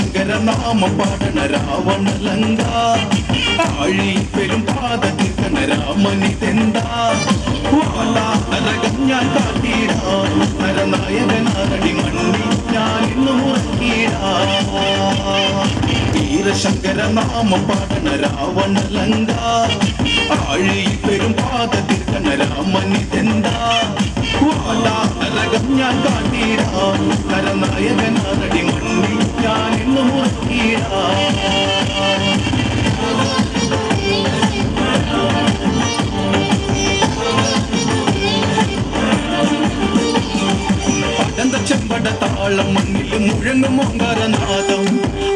ശങ്കര നാമം പാടണ രാവണലങ്ക ആഴി പെരും പാത തീർക്കണ രാമനിതെന്താ വാലാതലകം ഞാൻ കാട്ടിടാ നരനായകനാരടി മണ്ണി ഞാൻ ഇന്നു മുറക്കിടാ വീരശങ്കര നാമം പാടണ രാവണലങ്ക ആഴി പെരും പാത തീർക്കണ രാമനിതെന്താ വാലാതലകം ഞാൻ കാട്ടിടാ നരനായകനാരടി മണ്ണി ഞാൻ ഇന്നു മുറക്കിടാ ചെമ്പട താളം മണ്ണിൽ മുഴങ്ങും ഓങ്കാരനാദം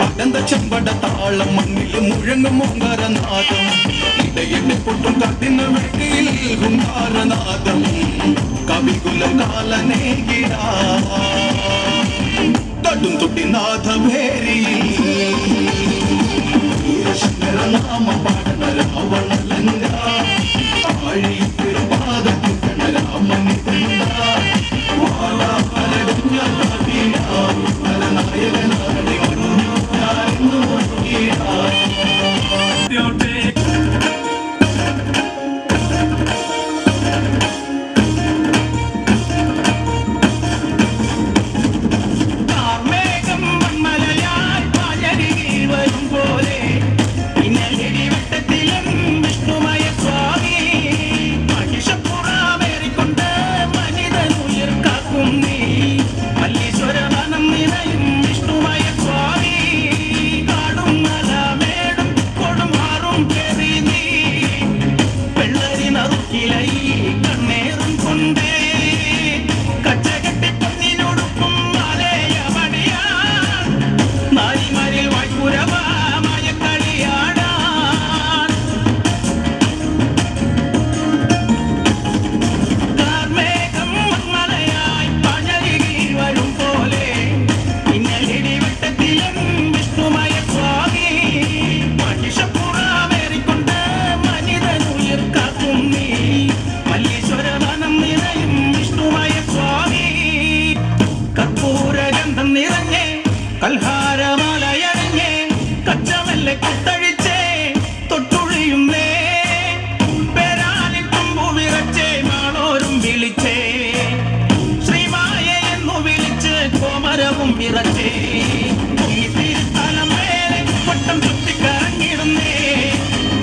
അടന്ത ചെമ്പട താളം മണ്ണിൽ മുഴങ്ങും ഓങ്കാരനാദം ഇടയെന്നെ പൊട്ടും കത്തിന വെട്ടിയിൽ ഹുങ്കാരനാദം കവികുല കാലനേകിടാ കടും തുട്ടിനാഥ ഭേരിയിൽ ശങ്കര നാമ പാടണ രാവണലങ്ക ആഴി പെരുപാദത്തിൽ കണ രാമനിതെന്താ കൽഹാരമലയറിഞ്ഞേ കച്ചമല്ലെ കുത്തഴിച്ചേ തൊട്ടുഴിയുന്നേ പേരാലിൽ തുമ്പു വിറച്ചേ മാളോരും വിളിച്ചേ ശ്രീമായ എന്നു വിളിച്ച് കോമരവും വിറച്ചേ തലമേലെ വട്ടം ചുറ്റിക്കറങ്ങിടുന്നേ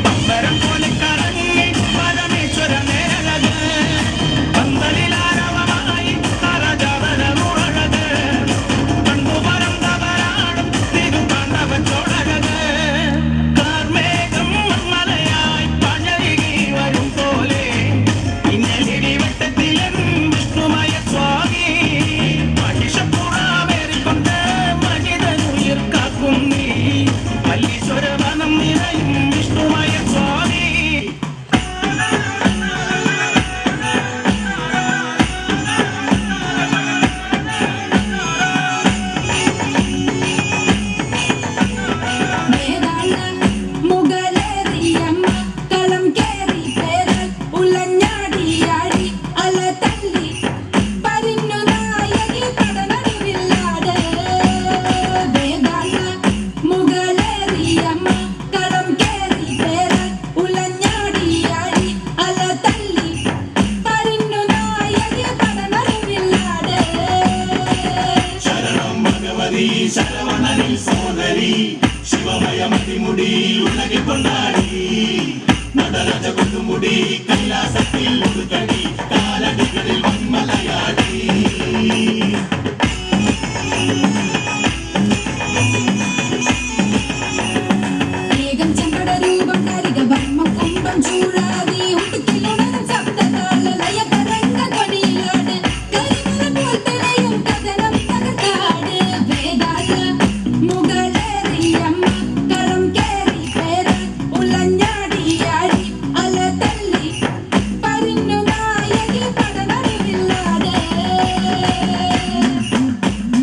പമ്പരം പോലെ കറങ്ങി പരമേശ്വര നേരത് പന്തലിലാരവമായി കരജാതന മുഴകത് ശരവണനിൽ സോദരി ശിവമയമതിമുടി ഉലകിൽ കൊണ്ടാടി നടരാജ കൊണ്ടുമുടി കൈലാസത്തിൽ